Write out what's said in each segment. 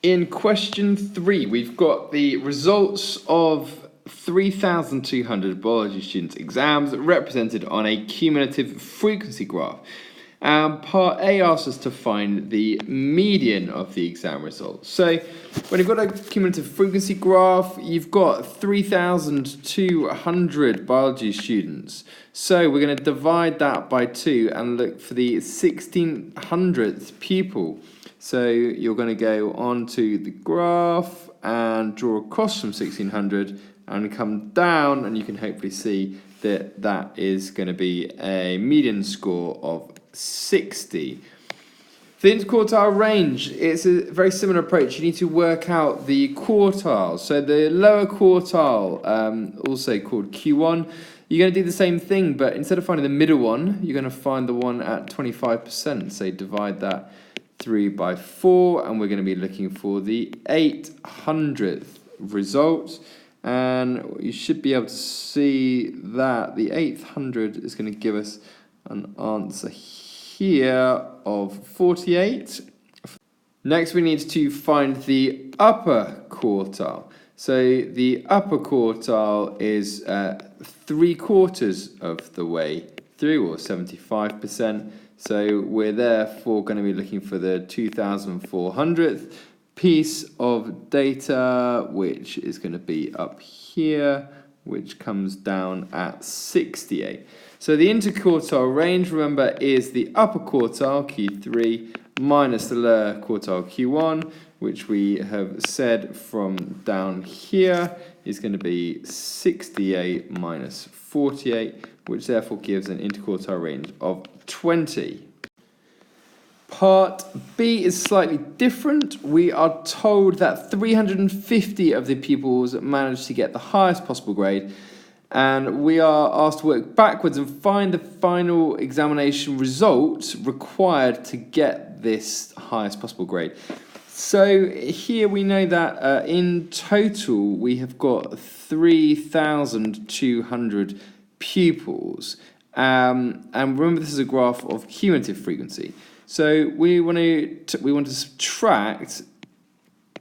In question 3, we've got the results of 3,200 biology students' exams represented on a cumulative frequency graph. Part A asks us to find the median of the exam results. So when you've got a cumulative frequency graph, you've got 3,200 biology students. So we're going to divide that by 2 and look for the 1,600th pupil. So you're going to go onto the graph and draw across from 1,600 and come down, and you can hopefully see that that is going to be a median score of 60. For the interquartile range, it's a very similar approach. You need to work out the quartiles. So the lower quartile, also called Q1, you're going to do the same thing, but instead of finding the middle one, you're going to find the one at 25%. So divide that 3 by 4, and we're going to be looking for the 800th result. And you should be able to see that the 800 is going to give us an answer here of 48. Next, we need to find the upper quartile. So the upper quartile is 3/4 of the way through, or 75%. So we're therefore going to be looking for the 2,400th piece of data, which is going to be up here, which comes down at 68. So the interquartile range, remember, is the upper quartile, Q3, minus the lower quartile, Q1, which we have said from down here is going to be 68 minus 48, which therefore gives an interquartile range of 20. Part B is slightly different. We are told that 350 of the pupils managed to get the highest possible grade, and we are asked to work backwards and find the final examination result required to get this highest possible grade. So here we know that in total we have got 3,200 pupils, and remember this is a graph of cumulative frequency. So we want to subtract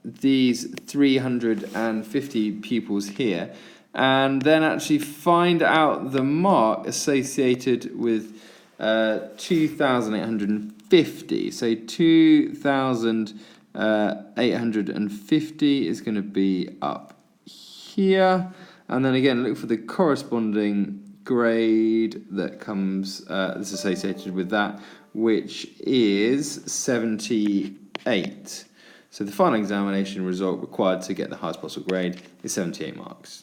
these 350 pupils here, and then actually find out the mark associated with 2,850. So 2,850 is going to be up here, and then again look for the corresponding grade that comes that's associated with that, which is 78. So the final examination result required to get the highest possible grade is 78 marks.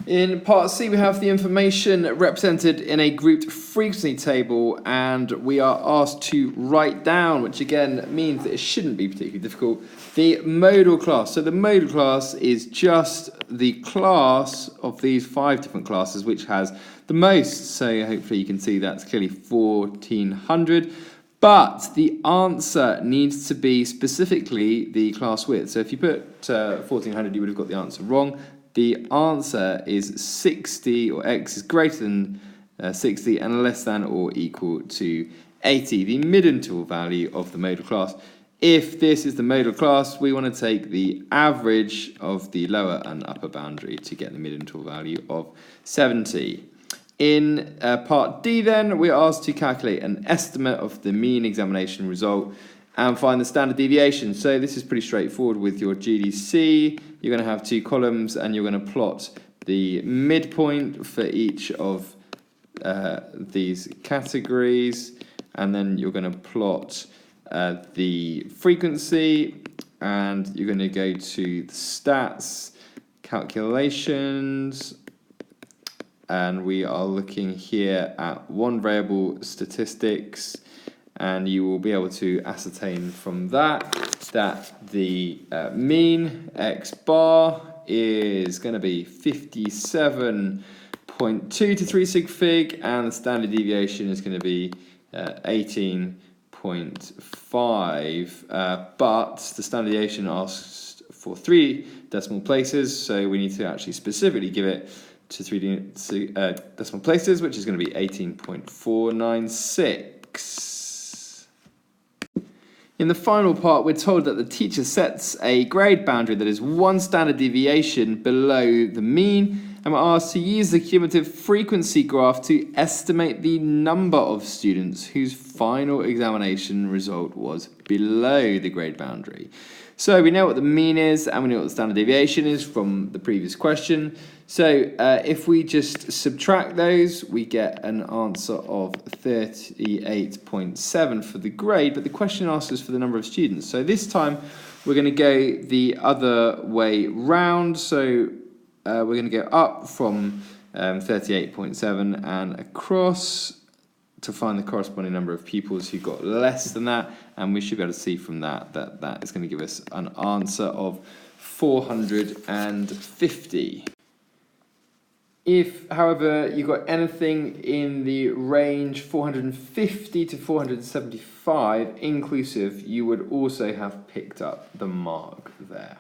In part C, we have the information represented in a grouped frequency table, and we are asked to write down, which again means that it shouldn't be particularly difficult, the modal class. So the modal class is just the class of these 5 different classes which has the most. So hopefully you can see that's clearly 1,400. But the answer needs to be specifically the class width. So if you put 1,400, you would have got the answer wrong. The answer is 60, or x is greater than 60 and less than or equal to 80, the mid-interval value of the modal class. If this is the modal class, we want to take the average of the lower and upper boundary to get the mid-interval value of 70. In part D then, we're asked to calculate an estimate of the mean examination result and find the standard deviation. So this is pretty straightforward with your GDC. You're going to have 2 columns and you're going to plot the midpoint for each of these categories, and then you're going to plot the frequency, and you're going to go to the stats, calculations, and we are looking here at one variable statistics, and you will be able to ascertain from that the mean x bar is going to be 57.2 to 3 sig fig, and the standard deviation is going to be 18.5, but the standard deviation asks for 3 decimal places, so we need to actually specifically give it to 3 decimal places, which is going to be 18.496. In the final part, we're told that the teacher sets a grade boundary that is 1 standard deviation below the mean, and we're asked to use the cumulative frequency graph to estimate the number of students whose final examination result was below the grade boundary. So we know what the mean is and we know what the standard deviation is from the previous question. So if we just subtract those, we get an answer of 38.7 for the grade, but the question asks us for the number of students. So this time we're going to go the other way round. So we're going to go up from 38.7 and across to find the corresponding number of pupils who got less than that, and we should be able to see from that that is going to give us an answer of 450. If, however, you got anything in the range 450 to 475 inclusive, you would also have picked up the mark there.